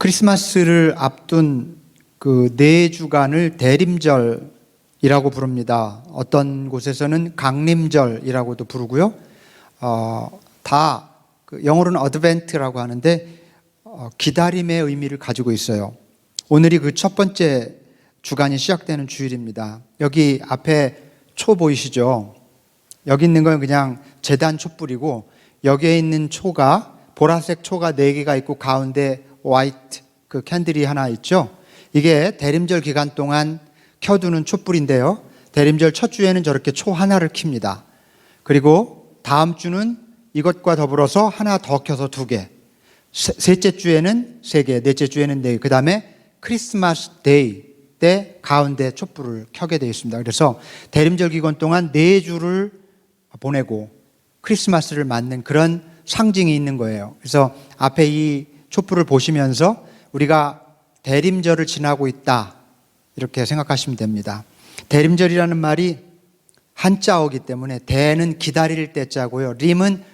크리스마스를 앞둔 그 4주간을 대림절이라고 부릅니다. 어떤 곳에서는 강림절이라고도 부르고요. 영어로는 어드벤트라고 하는데 기다림의 의미를 가지고 있어요. 오늘이 그 첫 번째 주간이 시작되는 주일입니다. 여기 앞에 초 보이시죠? 여기 있는 건 그냥 제단 촛불이고, 여기에 있는 초가 보라색 초가 4개가 있고 가운데 화이트 그 캔들이 하나 있죠. 이게 대림절 기간 동안 켜두는 촛불인데요, 대림절 첫 주에는 저렇게 초 하나를 켭니다. 그리고 다음 주는 이것과 더불어서 하나 더 켜서 2개, 셋째 주에는 3개, 넷째 주에는 4개, 그 다음에 크리스마스 데이 때 가운데 촛불을 켜게 되어 있습니다. 그래서 대림절 기간 동안 4주를 보내고 크리스마스를 맞는 그런 상징이 있는 거예요. 그래서 앞에 이 촛불을 보시면서 우리가 대림절을 지나고 있다, 이렇게 생각하시면 됩니다. 대림절이라는 말이 한자어기 때문에 대는 기다릴 때자고요, 림은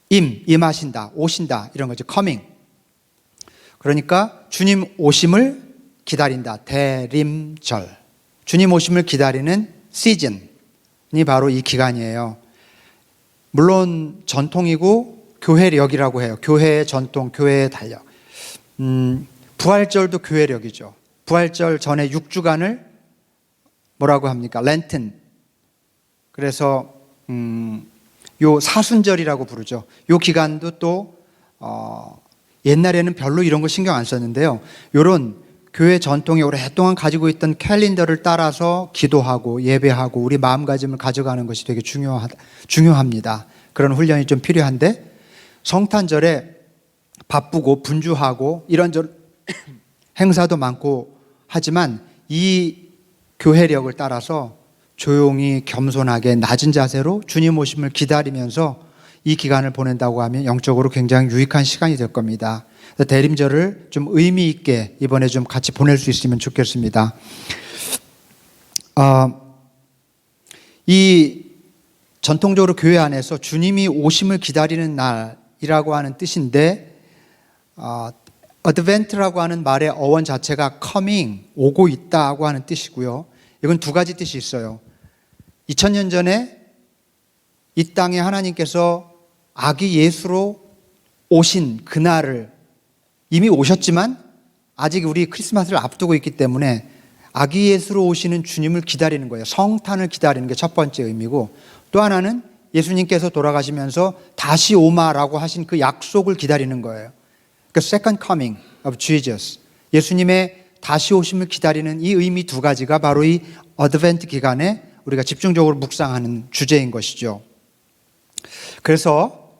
임하신다, 오신다, 이런 거죠. coming. 그러니까 주님 오심을 기다린다, 대림절. 주님 오심을 기다리는 시즌이 바로 이 기간이에요. 물론 전통이고 교회력이라고 해요. 교회의 전통, 교회의 달력. 부활절도 교회력이죠. 부활절 전에 6주간을 뭐라고 합니까? 렌튼. 그래서 요 사순절이라고 부르죠. 요 기간도 또 옛날에는 별로 이런 거 신경 안 썼는데요, 요런 교회 전통이 오랫동안 가지고 있던 캘린더를 따라서 기도하고 예배하고 우리 마음가짐을 가져가는 것이 되게 중요합니다. 그런 훈련이 좀 필요한데, 성탄절에 바쁘고 분주하고 이런저런 행사도 많고 하지만 이 교회력을 따라서 조용히 겸손하게 낮은 자세로 주님 오심을 기다리면서 이 기간을 보낸다고 하면 영적으로 굉장히 유익한 시간이 될 겁니다. 대림절을 좀 의미 있게 이번에 좀 같이 보낼 수 있으면 좋겠습니다. 이 전통적으로 교회 안에서 주님이 오심을 기다리는 날이라고 하는 뜻인데, 어드벤트라고 하는 말의 어원 자체가 coming, 오고 있다고 하는 뜻이고요. 이건 2가지 뜻이 있어요. 2000년 전에 이 땅에 하나님께서 아기 예수로 오신 그날을 이미 오셨지만 아직 우리 크리스마스를 앞두고 있기 때문에 아기 예수로 오시는 주님을 기다리는 거예요. 성탄을 기다리는 게 첫 번째 의미고, 또 하나는 예수님께서 돌아가시면서 다시 오마라고 하신 그 약속을 기다리는 거예요. 그 second coming of Jesus, 예수님의 다시 오심을 기다리는 이 의미 2가지가 바로 이 어드벤트 기간에 우리가 집중적으로 묵상하는 주제인 것이죠. 그래서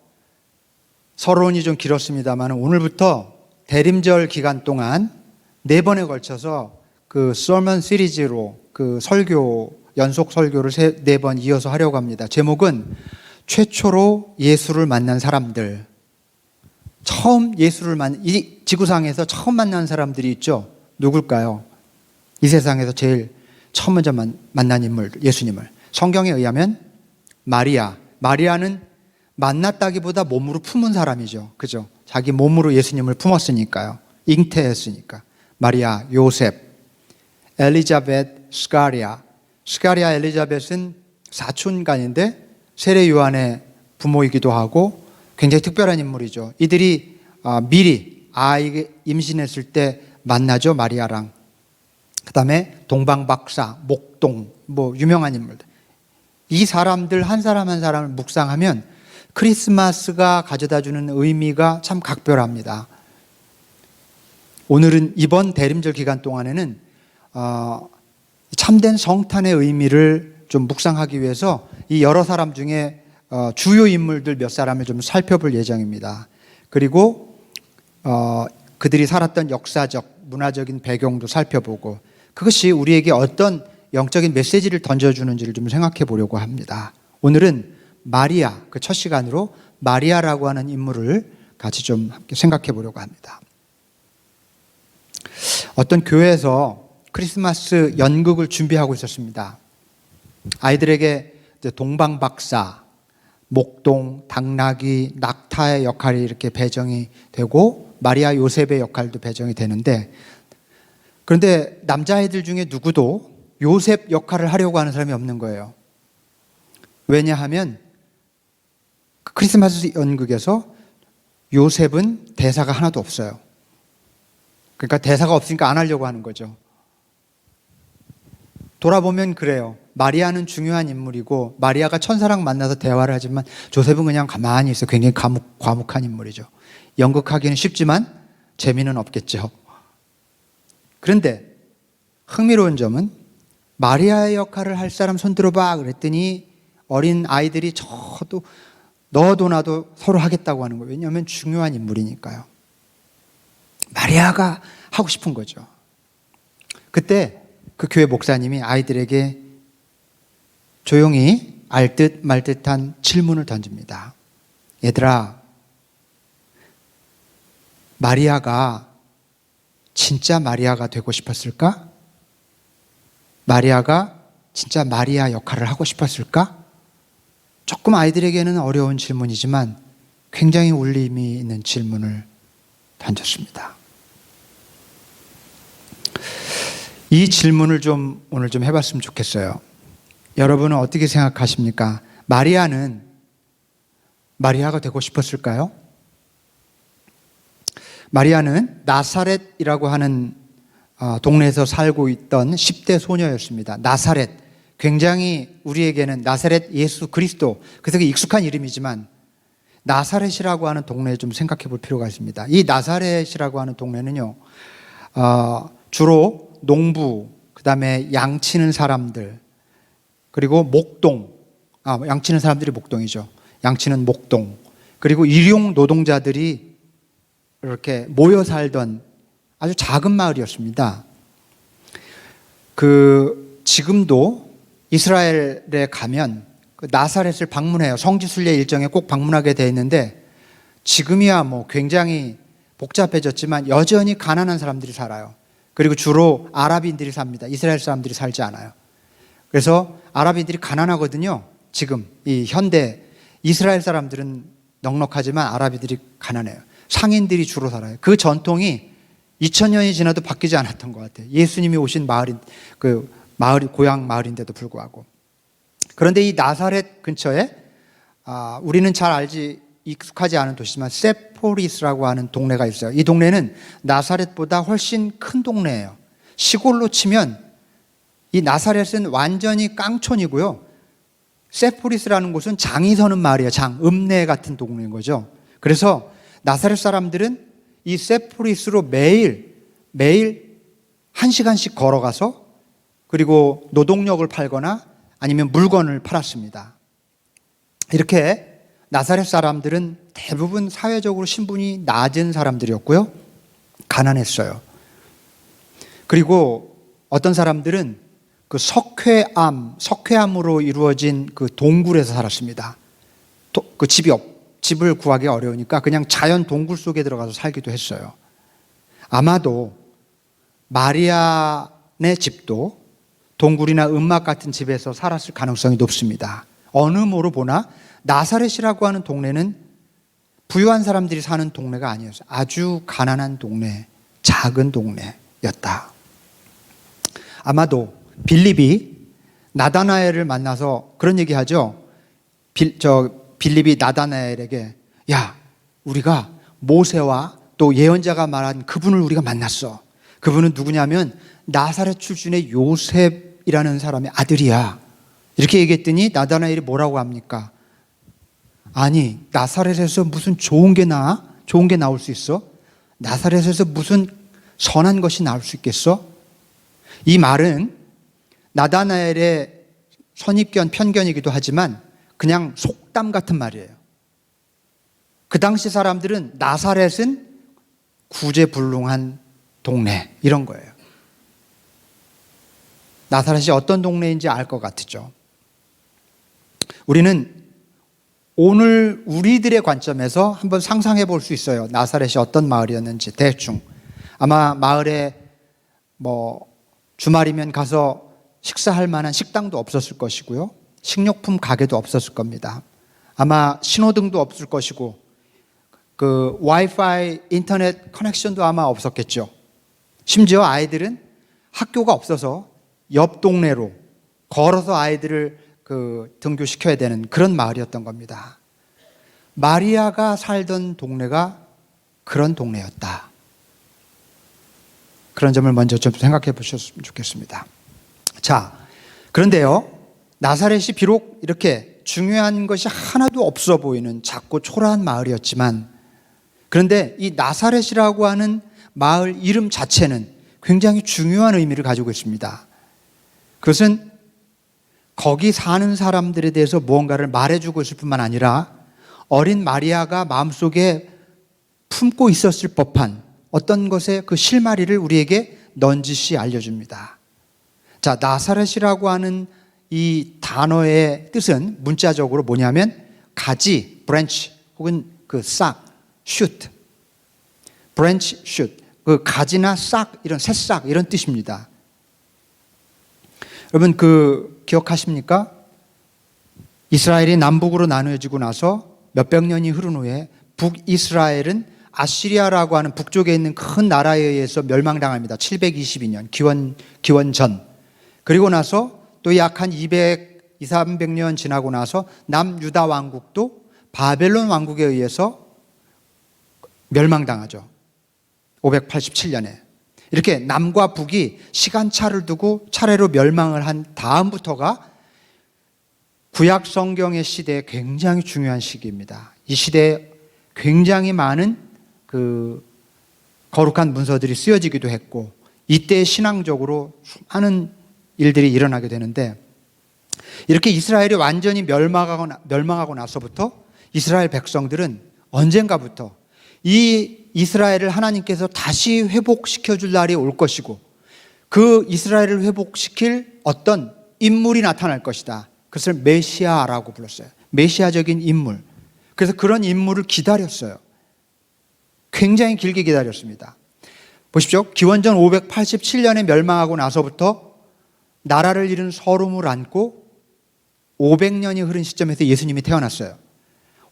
서론이 좀 길었습니다만 오늘부터 대림절 기간 동안 4번에 걸쳐서 그 서먼 시리즈로 그 연속 설교를 4번 이어서 하려고 합니다. 제목은 최초로 예수를 만난 사람들. 처음 이 지구상에서 처음 만난 사람들이 있죠. 누굴까요? 이 세상에서 제일 처음 먼저 만난 인물, 예수님을. 성경에 의하면 마리아는 만났다기보다 몸으로 품은 사람이죠. 그죠? 자기 몸으로 예수님을 품었으니까요. 잉태했으니까. 마리아, 요셉, 엘리자벳, 스가랴, 엘리자벳은 사촌간인데 세례 요한의 부모이기도 하고 굉장히 특별한 인물이죠. 이들이 미리 아이 임신했을 때 만나죠, 마리아랑. 그 다음에 동방박사, 목동, 유명한 인물들. 이 사람들 한 사람 한 사람을 묵상하면 크리스마스가 가져다주는 의미가 참 각별합니다. 오늘은 이번 대림절 기간 동안에는 참된 성탄의 의미를 좀 묵상하기 위해서 이 여러 사람 중에 주요 인물들 몇 사람을 좀 살펴볼 예정입니다. 그리고 그들이 살았던 역사적, 문화적인 배경도 살펴보고 그것이 우리에게 어떤 영적인 메시지를 던져주는지를 좀 생각해 보려고 합니다. 오늘은 마리아, 그 첫 시간으로 마리아라고 하는 인물을 같이 좀 함께 생각해 보려고 합니다. 어떤 교회에서 크리스마스 연극을 준비하고 있었습니다. 아이들에게 동방박사, 목동, 당나귀, 낙타의 역할이 이렇게 배정이 되고 마리아 요셉의 역할도 배정이 되는데, 그런데 남자애들 중에 누구도 요셉 역할을 하려고 하는 사람이 없는 거예요. 왜냐하면 크리스마스 연극에서 요셉은 대사가 하나도 없어요. 그러니까 대사가 없으니까 안 하려고 하는 거죠. 돌아보면 그래요. 마리아는 중요한 인물이고 마리아가 천사랑 만나서 대화를 하지만 조셉은 그냥 가만히 있어요. 굉장히 과묵한 인물이죠. 연극하기는 쉽지만 재미는 없겠죠. 그런데 흥미로운 점은 마리아의 역할을 할 사람 손 들어봐 그랬더니 어린 아이들이 저도 너도 나도 서로 하겠다고 하는 거예요. 왜냐하면 중요한 인물이니까요. 마리아가 하고 싶은 거죠. 그때 그 교회 목사님이 아이들에게 조용히 알듯 말듯한 질문을 던집니다. 얘들아, 마리아가 진짜 마리아가 되고 싶었을까? 마리아가 진짜 마리아 역할을 하고 싶었을까? 조금 아이들에게는 어려운 질문이지만 굉장히 울림이 있는 질문을 던졌습니다. 이 질문을 오늘 좀 해봤으면 좋겠어요. 여러분은 어떻게 생각하십니까? 마리아는 마리아가 되고 싶었을까요? 마리아는 나사렛이라고 하는 동네에서 살고 있던 10대 소녀였습니다. 나사렛, 굉장히 우리에게는 나사렛 예수 그리스도, 그래서 익숙한 이름이지만 나사렛이라고 하는 동네에 좀 생각해 볼 필요가 있습니다. 이 나사렛이라고 하는 동네는요, 주로 농부, 그 다음에 양치는 사람들, 그리고 목동, 양치는 사람들이 목동이죠. 양치는 목동, 그리고 일용 노동자들이 이렇게 모여 살던 아주 작은 마을이었습니다. 지금도 이스라엘에 가면 나사렛을 방문해요. 성지순례 일정에 꼭 방문하게 되어 있는데, 지금이야 뭐 굉장히 복잡해졌지만 여전히 가난한 사람들이 살아요. 그리고 주로 아랍인들이 삽니다. 이스라엘 사람들이 살지 않아요. 그래서 아랍인들이 가난하거든요. 지금 이 현대 이스라엘 사람들은 넉넉하지만 아랍인들이 가난해요. 상인들이 주로 살아요. 그 전통이 2000년이 지나도 바뀌지 않았던 것 같아요. 예수님이 오신 고향 마을인데도 불구하고. 그런데 이 나사렛 근처에 우리는 잘 익숙하지 않은 도시지만 세포리스라고 하는 동네가 있어요. 이 동네는 나사렛보다 훨씬 큰 동네예요. 시골로 치면 이 나사렛은 완전히 깡촌이고요. 세포리스라는 곳은 장이 서는 마을이에요. 읍내 같은 동네인 거죠. 그래서 나사렛 사람들은 이 세포리스로 매일 1시간씩 걸어가서 그리고 노동력을 팔거나 아니면 물건을 팔았습니다. 이렇게 나사렛 사람들은 대부분 사회적으로 신분이 낮은 사람들이었고요. 가난했어요. 그리고 어떤 사람들은 그 석회암으로 이루어진 그 동굴에서 살았습니다. 집을 구하기 어려우니까 그냥 자연 동굴 속에 들어가서 살기도 했어요. 아마도 마리아네 집도 동굴이나 음막 같은 집에서 살았을 가능성이 높습니다. 어느 모로 보나 나사렛이라고 하는 동네는 부유한 사람들이 사는 동네가 아니었어요. 아주 가난한 동네, 작은 동네였다. 아마도 빌립이 나다나엘을 만나서 그런 얘기하죠. 빌립이 나다나엘에게, 야, 우리가 모세와 또 예언자가 말한 그분을 우리가 만났어. 그분은 누구냐면 나사렛 출신의 요셉이라는 사람의 아들이야. 이렇게 얘기했더니 나다나엘이 뭐라고 합니까? 아니, 나사렛에서 무슨 좋은 게 나올 수 있어? 나사렛에서 무슨 선한 것이 나올 수 있겠어? 이 말은 나다나엘의 선입견, 편견이기도 하지만 그냥 속담 같은 말이에요. 그 당시 사람들은 나사렛은 구제불능한 동네, 이런 거예요. 나사렛이 어떤 동네인지 알 것 같죠. 우리는 오늘 우리들의 관점에서 한번 상상해 볼 수 있어요. 나사렛이 어떤 마을이었는지 대충. 아마 마을에 주말이면 가서 식사할 만한 식당도 없었을 것이고요. 식료품 가게도 없었을 겁니다. 아마 신호등도 없을 것이고 그 와이파이 인터넷 커넥션도 아마 없었겠죠. 심지어 아이들은 학교가 없어서 옆 동네로 걸어서 아이들을 등교시켜야 되는 그런 마을이었던 겁니다. 마리아가 살던 동네가 그런 동네였다. 그런 점을 먼저 좀 생각해 보셨으면 좋겠습니다. 자, 그런데요, 나사렛이 비록 이렇게 중요한 것이 하나도 없어 보이는 작고 초라한 마을이었지만, 그런데 이 나사렛이라고 하는 마을 이름 자체는 굉장히 중요한 의미를 가지고 있습니다. 그것은 거기 사는 사람들에 대해서 무언가를 말해주고 있을 뿐만 아니라 어린 마리아가 마음속에 품고 있었을 법한 어떤 것의 그 실마리를 우리에게 넌지시 알려줍니다. 자, 나사렛이라고 하는 이 단어의 뜻은 문자적으로 뭐냐면 가지, branch 혹은 그 싹, shoot, branch, shoot, 그 가지나 싹, 이런 새싹 이런 뜻입니다. 여러분 기억하십니까? 이스라엘이 남북으로 나누어지고 나서 몇백 년이 흐른 후에 북이스라엘은 아시리아라고 하는 북쪽에 있는 큰 나라에 의해서 멸망당합니다. 722년 기원 전. 그리고 나서 또 약 한 300년 지나고 나서 남유다 왕국도 바벨론 왕국에 의해서 멸망당하죠. 587년에. 이렇게 남과 북이 시간차를 두고 차례로 멸망을 한 다음부터가 구약 성경의 시대에 굉장히 중요한 시기입니다. 이 시대에 굉장히 많은 거룩한 문서들이 쓰여지기도 했고, 이때 신앙적으로 수많은 일들이 일어나게 되는데, 이렇게 이스라엘이 완전히 멸망하고 나서부터 이스라엘 백성들은 언젠가부터 이 이스라엘을 하나님께서 다시 회복시켜 줄 날이 올 것이고, 그 이스라엘을 회복시킬 어떤 인물이 나타날 것이다. 그것을 메시아라고 불렀어요. 메시아적인 인물. 그래서 그런 인물을 기다렸어요. 굉장히 길게 기다렸습니다. 보십시오. 기원전 587년에 멸망하고 나서부터 나라를 잃은 서름을 안고 500년이 흐른 시점에서 예수님이 태어났어요.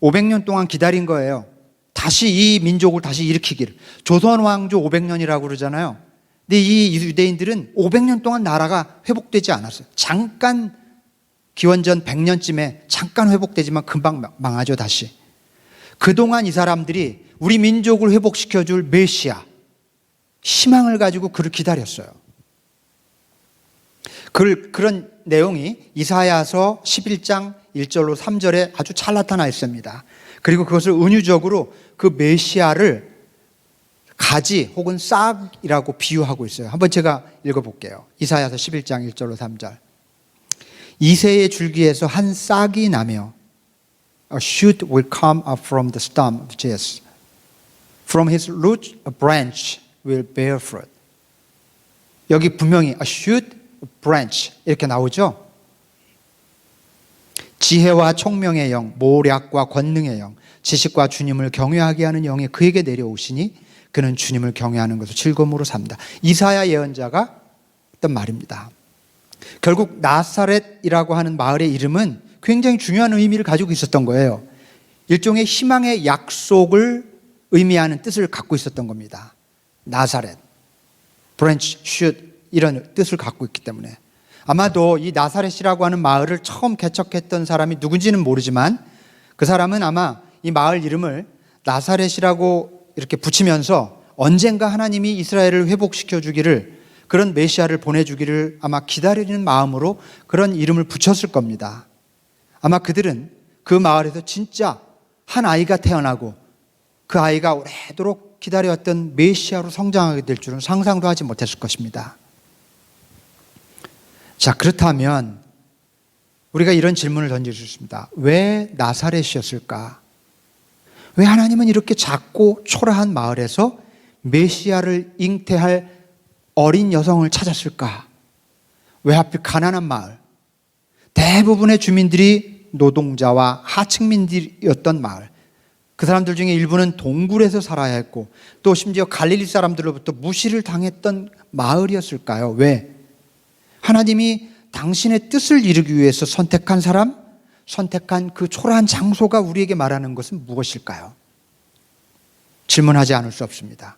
500년 동안 기다린 거예요. 다시 이 민족을 다시 일으키기를. 조선 왕조 500년이라고 그러잖아요. 근데 이 유대인들은 500년 동안 나라가 회복되지 않았어요. 잠깐 기원전 100년쯤에 잠깐 회복되지만 금방 망하죠, 다시. 그동안 이 사람들이 우리 민족을 회복시켜줄 메시아, 희망을 가지고 그를 기다렸어요. 그런 내용이 이사야서 11장 1절로 3절에 아주 잘 나타나 있습니다. 그리고 그것을 은유적으로 그 메시아를 가지 혹은 싹이라고 비유하고 있어요. 한번 제가 읽어볼게요. 이사야서 11장 1절로 3절. 이새의 줄기에서 한 싹이 나며 A shoot will come up from the stump of Jesse. From his root a branch will bear fruit. 여기 분명히 a shoot, a branch 이렇게 나오죠. 지혜와 총명의 영, 모략과 권능의 영, 지식과 주님을 경외하게 하는 영이 그에게 내려오시니 그는 주님을 경외하는 것을 즐거움으로 삽니다. 이사야 예언자가 했던 말입니다. 결국 나사렛이라고 하는 마을의 이름은 굉장히 중요한 의미를 가지고 있었던 거예요. 일종의 희망의 약속을 의미하는 뜻을 갖고 있었던 겁니다. 나사렛, branch, shoot 이런 뜻을 갖고 있기 때문에 아마도 이 나사렛이라고 하는 마을을 처음 개척했던 사람이 누군지는 모르지만 그 사람은 아마 이 마을 이름을 나사렛이라고 이렇게 붙이면서 언젠가 하나님이 이스라엘을 회복시켜 주기를, 그런 메시아를 보내주기를 아마 기다리는 마음으로 그런 이름을 붙였을 겁니다. 아마 그들은 그 마을에서 진짜 한 아이가 태어나고 그 아이가 오래도록 기다려왔던 메시아로 성장하게 될 줄은 상상도 하지 못했을 것입니다. 자, 그렇다면 우리가 이런 질문을 던질 수 있습니다. 왜 나사렛이었을까? 왜 하나님은 이렇게 작고 초라한 마을에서 메시아를 잉태할 어린 여성을 찾았을까? 왜 하필 가난한 마을, 대부분의 주민들이 노동자와 하층민들이었던 마을, 그 사람들 중에 일부는 동굴에서 살아야 했고 또 심지어 갈릴리 사람들로부터 무시를 당했던 마을이었을까요? 왜? 하나님이 당신의 뜻을 이루기 위해서 선택한 사람, 선택한 그 초라한 장소가 우리에게 말하는 것은 무엇일까요? 질문하지 않을 수 없습니다.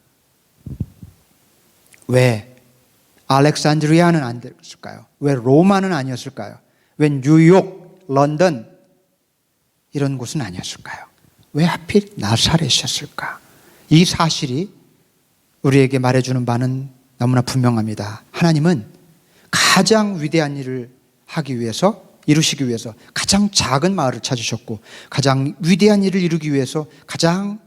왜 알렉산드리아는 안 됐을까요? 왜 로마는 아니었을까요? 왜 뉴욕, 런던 이런 곳은 아니었을까요? 왜 하필 나사렛이었을까? 이 사실이 우리에게 말해주는 바는 너무나 분명합니다. 하나님은 가장 위대한 일을 하기 위해서, 이루시기 위해서 가장 작은 마을을 찾으셨고, 가장 위대한 일을 이루기 위해서 가장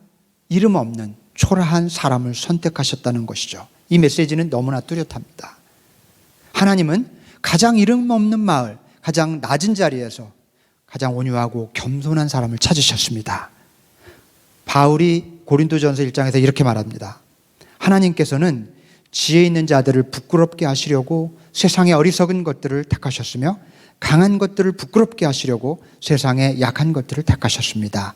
이름 없는 초라한 사람을 선택하셨다는 것이죠. 이 메시지는 너무나 뚜렷합니다. 하나님은 가장 이름 없는 마을, 가장 낮은 자리에서 가장 온유하고 겸손한 사람을 찾으셨습니다. 바울이 고린도전서 1장에서 이렇게 말합니다. 하나님께서는 지혜 있는 자들을 부끄럽게 하시려고 세상의 어리석은 것들을 택하셨으며 강한 것들을 부끄럽게 하시려고 세상의 약한 것들을 택하셨습니다.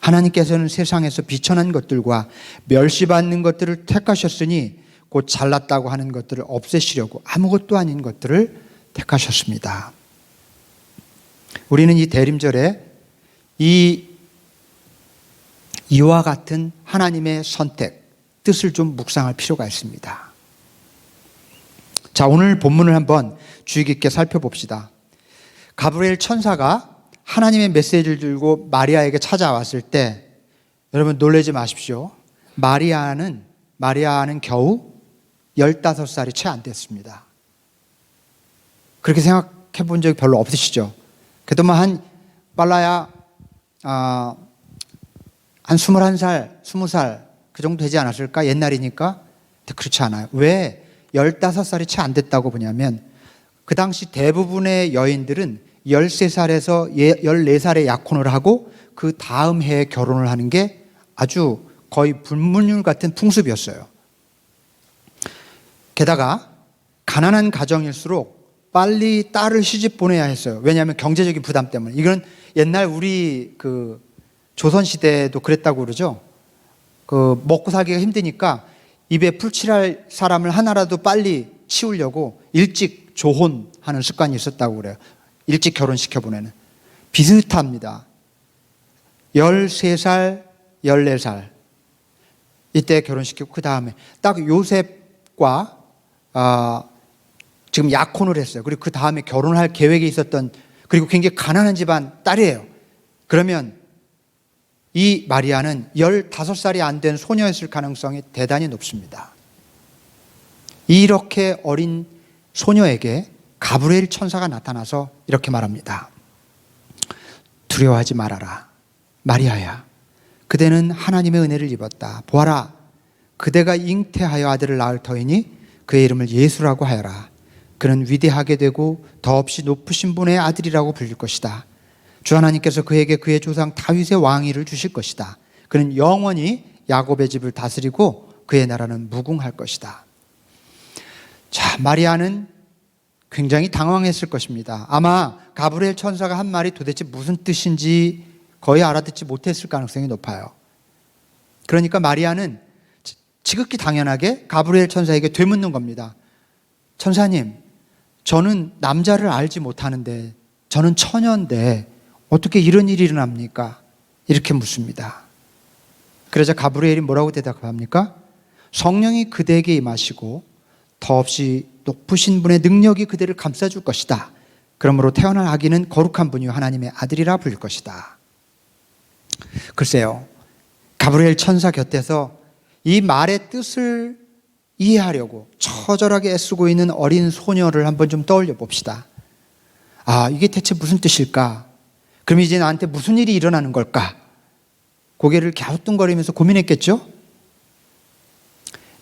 하나님께서는 세상에서 비천한 것들과 멸시받는 것들을 택하셨으니 곧 잘났다고 하는 것들을 없애시려고 아무것도 아닌 것들을 택하셨습니다. 우리는 이 대림절에 이와 같은 하나님의 선택, 뜻을 좀 묵상할 필요가 있습니다. 자, 오늘 본문을 한번 주의 깊게 살펴봅시다. 가브리엘 천사가 하나님의 메시지를 들고 마리아에게 찾아왔을 때 여러분 놀라지 마십시오. 마리아는 겨우 15살이 채 안 됐습니다. 그렇게 생각해 본 적이 별로 없으시죠? 그래도 빨라야 한 21살, 20살 그 정도 되지 않았을까? 옛날이니까. 근데 그렇지 않아요. 왜 15살이 채 안 됐다고 보냐면 그 당시 대부분의 여인들은 13살에서 14살에 약혼을 하고 그 다음 해에 결혼을 하는 게 아주 거의 불문율 같은 풍습이었어요. 게다가 가난한 가정일수록 빨리 딸을 시집 보내야 했어요. 왜냐하면 경제적인 부담 때문에. 이건 옛날 우리 조선시대도 그랬다고 그러죠. 먹고 살기가 힘드니까 입에 풀칠할 사람을 하나라도 빨리 치우려고 일찍 조혼하는 습관이 있었다고 그래요. 일찍 결혼시켜 보내는. 비슷합니다. 13살, 14살 이때 결혼시키고 그 다음에 딱 요셉과 지금 약혼을 했어요. 그리고 그 다음에 결혼할 계획이 있었던, 그리고 굉장히 가난한 집안 딸이에요. 그러면 이 마리아는 15살이 안 된 소녀였을 가능성이 대단히 높습니다. 이렇게 어린 소녀에게 가브리엘 천사가 나타나서 이렇게 말합니다. 두려워하지 말아라. 마리아야, 그대는 하나님의 은혜를 입었다. 보아라, 그대가 잉태하여 아들을 낳을 터이니 그의 이름을 예수라고 하여라. 그는 위대하게 되고 더없이 높으신 분의 아들이라고 불릴 것이다. 주 하나님께서 그에게 그의 조상 다윗의 왕위를 주실 것이다. 그는 영원히 야곱의 집을 다스리고 그의 나라는 무궁할 것이다. 자, 마리아는 굉장히 당황했을 것입니다. 아마 가브리엘 천사가 한 말이 도대체 무슨 뜻인지 거의 알아듣지 못했을 가능성이 높아요. 그러니까 마리아는 지극히 당연하게 가브리엘 천사에게 되묻는 겁니다. 천사님, 저는 남자를 알지 못하는데, 저는 처녀인데 어떻게 이런 일이 일어납니까? 이렇게 묻습니다. 그러자 가브리엘이 뭐라고 대답합니까? 성령이 그대에게 임하시고 더없이 높으신 분의 능력이 그대를 감싸줄 것이다. 그러므로 태어날 아기는 거룩한 분이요 하나님의 아들이라 불릴 것이다. 글쎄요, 가브리엘 천사 곁에서 이 말의 뜻을 이해하려고 처절하게 애쓰고 있는 어린 소녀를 한번 좀 떠올려 봅시다. 아, 이게 대체 무슨 뜻일까? 그럼 이제 나한테 무슨 일이 일어나는 걸까? 고개를 갸우뚱거리면서 고민했겠죠?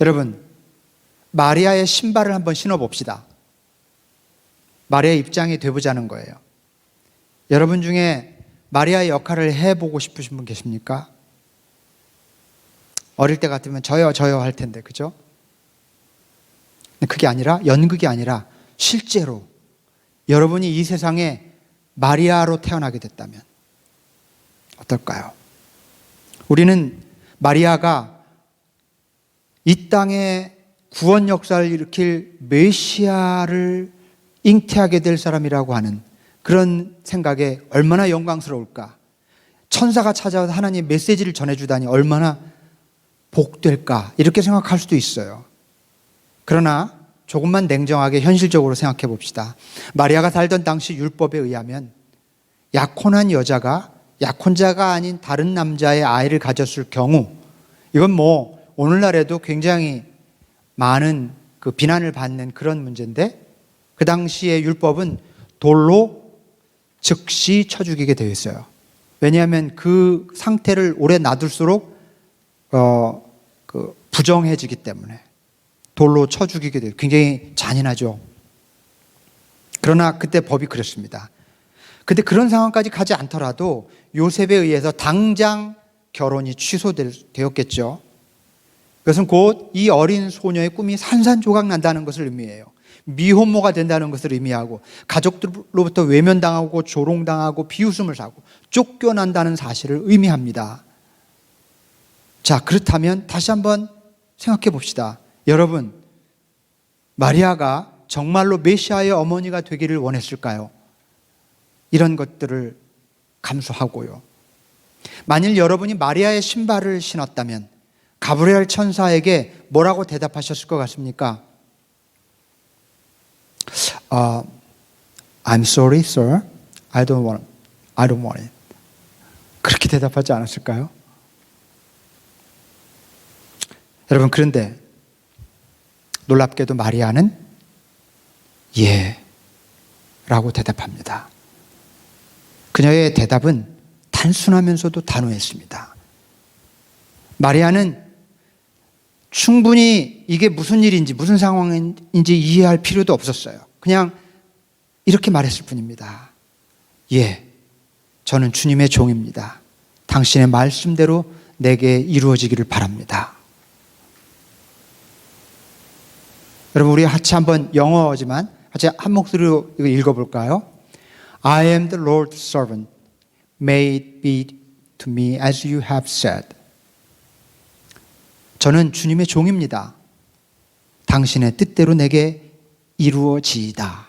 여러분, 마리아의 신발을 한번 신어봅시다. 마리아의 입장이 돼보자는 거예요. 여러분 중에 마리아의 역할을 해보고 싶으신 분 계십니까? 어릴 때 같으면 저요 할 텐데, 그죠? 그게 아니라, 연극이 아니라 실제로 여러분이 이 세상에 마리아로 태어나게 됐다면 어떨까요? 우리는 마리아가 이 땅에 구원 역사를 일으킬 메시아를 잉태하게 될 사람이라고 하는 그런 생각에 얼마나 영광스러울까. 천사가 찾아와서 하나님의 메시지를 전해주다니 얼마나 복될까, 이렇게 생각할 수도 있어요. 그러나 조금만 냉정하게 현실적으로 생각해 봅시다. 마리아가 살던 당시 율법에 의하면 약혼한 여자가 약혼자가 아닌 다른 남자의 아이를 가졌을 경우, 이건 뭐 오늘날에도 굉장히 많은 그 비난을 받는 그런 문제인데, 그 당시의 율법은 돌로 즉시 쳐 죽이게 되어 있어요. 왜냐하면 그 상태를 오래 놔둘수록 부정해지기 때문에 돌로 쳐 죽이게 돼요. 굉장히 잔인하죠. 그러나 그때 법이 그랬습니다. 근데 그런 상황까지 가지 않더라도 요셉에 의해서 당장 결혼이 취소되었겠죠. 그것은 곧 이 어린 소녀의 꿈이 산산조각 난다는 것을 의미해요. 미혼모가 된다는 것을 의미하고, 가족들로부터 외면당하고 조롱당하고 비웃음을 사고 쫓겨난다는 사실을 의미합니다. 자, 그렇다면 다시 한번 생각해 봅시다. 여러분, 마리아가 정말로 메시아의 어머니가 되기를 원했을까요? 이런 것들을 감수하고요. 만일 여러분이 마리아의 신발을 신었다면 가브리엘 천사에게 뭐라고 대답하셨을 것 같습니까? I'm sorry, sir. I don't want it. 그렇게 대답하지 않았을까요? 여러분, 그런데 놀랍게도 마리아는 예 라고 대답합니다. 그녀의 대답은 단순하면서도 단호했습니다. 마리아는 충분히 이게 무슨 일인지 무슨 상황인지 이해할 필요도 없었어요. 그냥 이렇게 말했을 뿐입니다. 예, 저는 주님의 종입니다. 당신의 말씀대로 내게 이루어지기를 바랍니다. 여러분, 우리 같이 한번 영어지만 같이 한 목소리로 이거 읽어볼까요? I am the Lord's servant. May it be to me as you have said. 저는 주님의 종입니다. 당신의 뜻대로 내게 이루어지이다.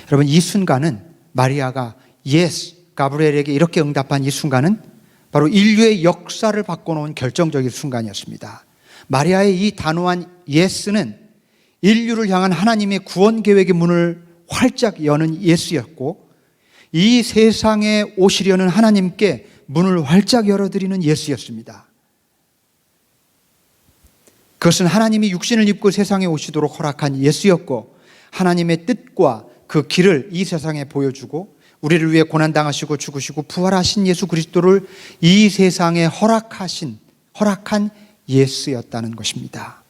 여러분, 이 순간은 마리아가 Yes, 가브리엘에게 이렇게 응답한 이 순간은 바로 인류의 역사를 바꿔놓은 결정적인 순간이었습니다. 마리아의 이 단호한 Yes는 인류를 향한 하나님의 구원 계획의 문을 활짝 여는 Yes였고, 이 세상에 오시려는 하나님께 문을 활짝 열어드리는 Yes였습니다. 그것은 하나님이 육신을 입고 세상에 오시도록 허락한 Yes였고, 하나님의 뜻과 그 길을 이 세상에 보여주고 우리를 위해 고난당하시고 죽으시고 부활하신 예수 그리스도를 이 세상에 허락한 Yes였다는 것입니다.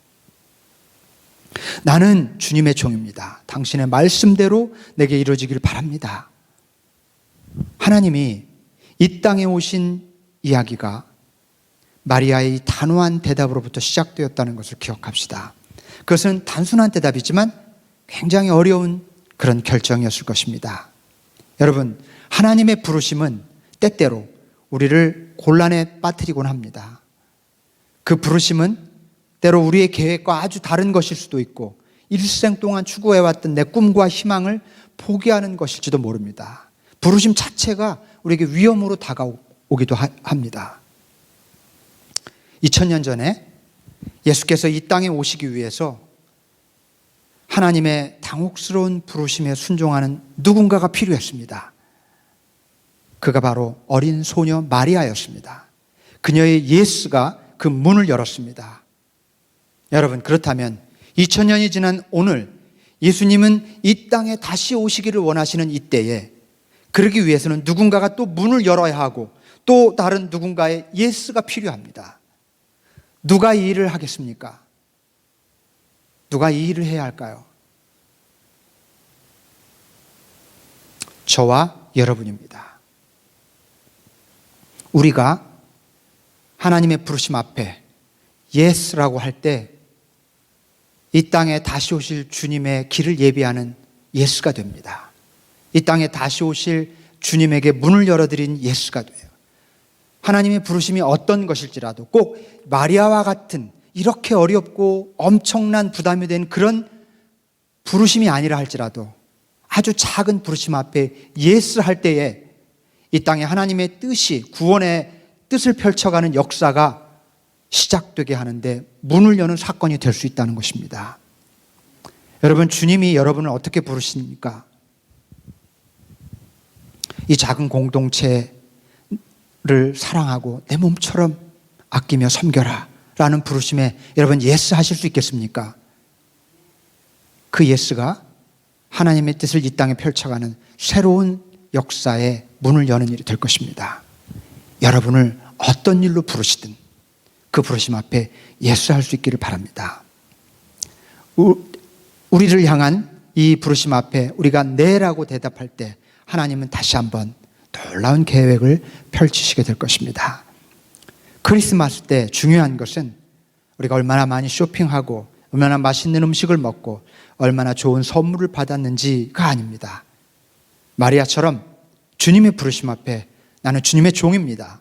나는 주님의 종입니다. 당신의 말씀대로 내게 이루어지기를 바랍니다. 하나님이 이 땅에 오신 이야기가 마리아의 단호한 대답으로부터 시작되었다는 것을 기억합시다. 그것은 단순한 대답이지만 굉장히 어려운 그런 결정이었을 것입니다. 여러분, 하나님의 부르심은 때때로 우리를 곤란에 빠뜨리곤 합니다. 그 부르심은 때로 우리의 계획과 아주 다른 것일 수도 있고, 일생 동안 추구해왔던 내 꿈과 희망을 포기하는 것일지도 모릅니다. 부르심 자체가 우리에게 위험으로 다가오기도 합니다. 2000년 전에 예수께서 이 땅에 오시기 위해서 하나님의 당혹스러운 부르심에 순종하는 누군가가 필요했습니다. 그가 바로 어린 소녀 마리아였습니다. 그녀의 예스가 그 문을 열었습니다. 여러분, 그렇다면 2000년이 지난 오늘 예수님은 이 땅에 다시 오시기를 원하시는 이때에, 그러기 위해서는 누군가가 또 문을 열어야 하고 또 다른 누군가의 예스가 필요합니다. 누가 이 일을 하겠습니까? 누가 이 일을 해야 할까요? 저와 여러분입니다. 우리가 하나님의 부르심 앞에 예스라고 할 때 이 땅에 다시 오실 주님의 길을 예비하는 예수가 됩니다. 이 땅에 다시 오실 주님에게 문을 열어드린 예수가 돼요. 하나님의 부르심이 어떤 것일지라도 꼭 마리아와 같은 이렇게 어렵고 엄청난 부담이 된 그런 부르심이 아니라 할지라도 아주 작은 부르심 앞에 예스 할 때에 이 땅에 하나님의 뜻이, 구원의 뜻을 펼쳐가는 역사가 시작되게 하는데 문을 여는 사건이 될 수 있다는 것입니다. 여러분, 주님이 여러분을 어떻게 부르십니까? 이 작은 공동체를 사랑하고 내 몸처럼 아끼며 섬겨라 라는 부르심에 여러분 예스 하실 수 있겠습니까? 그 예스가 하나님의 뜻을 이 땅에 펼쳐가는 새로운 역사의 문을 여는 일이 될 것입니다. 여러분을 어떤 일로 부르시든 그 부르심 앞에 예스 할 수 있기를 바랍니다. 우리를 향한 이 부르심 앞에 우리가 네라고 대답할 때 하나님은 다시 한번 놀라운 계획을 펼치시게 될 것입니다. 크리스마스 때 중요한 것은 우리가 얼마나 많이 쇼핑하고 얼마나 맛있는 음식을 먹고 얼마나 좋은 선물을 받았는지가 아닙니다. 마리아처럼 주님의 부르심 앞에 나는 주님의 종입니다.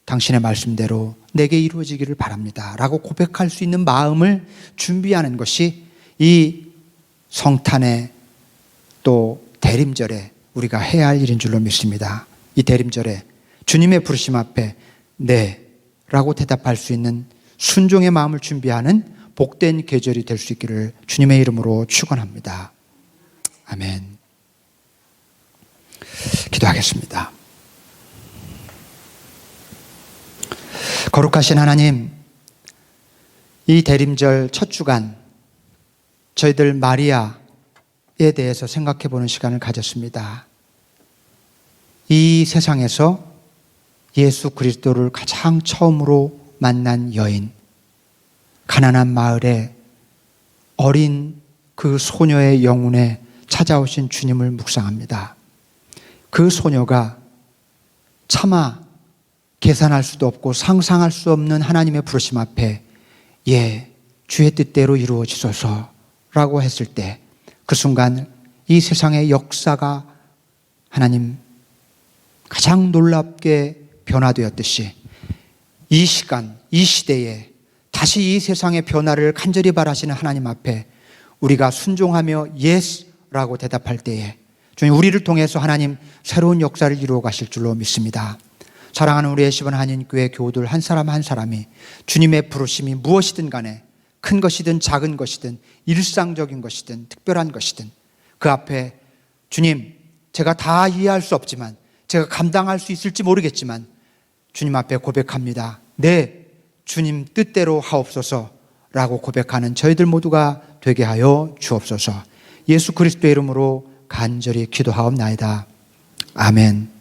당신의 말씀대로 내게 이루어지기를 바랍니다 라고 고백할 수 있는 마음을 준비하는 것이 이 성탄의 또 대림절에 우리가 해야 할 일인 줄로 믿습니다. 이 대림절에 주님의 부르심 앞에 네 라고 대답할 수 있는 순종의 마음을 준비하는 복된 계절이 될 수 있기를 주님의 이름으로 축원합니다. 아멘. 기도하겠습니다. 거룩하신 하나님, 이 대림절 첫 주간 저희들 마리아에 대해서 생각해 보는 시간을 가졌습니다. 이 세상에서 예수 그리스도를 가장 처음으로 만난 여인, 가난한 마을에 어린 그 소녀의 영혼에 찾아오신 주님을 묵상합니다. 그 소녀가 차마 계산할 수도 없고 상상할 수 없는 하나님의 부르심 앞에 예, 주의 뜻대로 이루어지소서라고 했을 때 그 순간 이 세상의 역사가 하나님 가장 놀랍게 변화되었듯이 이 시간, 이 시대에 다시 이 세상의 변화를 간절히 바라시는 하나님 앞에 우리가 순종하며 예스라고 대답할 때에 주님, 우리를 통해서 하나님 새로운 역사를 이루어 가실 줄로 믿습니다. 사랑하는 우리 애시번 한인교회 교우들 한 사람 한 사람이 주님의 부르심이 무엇이든 간에 큰 것이든 작은 것이든 일상적인 것이든 특별한 것이든 그 앞에 주님, 제가 다 이해할 수 없지만 제가 감당할 수 있을지 모르겠지만 주님 앞에 고백합니다. 네, 주님 뜻대로 하옵소서라고 고백하는 저희들 모두가 되게 하여 주옵소서. 예수 그리스도의 이름으로 간절히 기도하옵나이다. 아멘.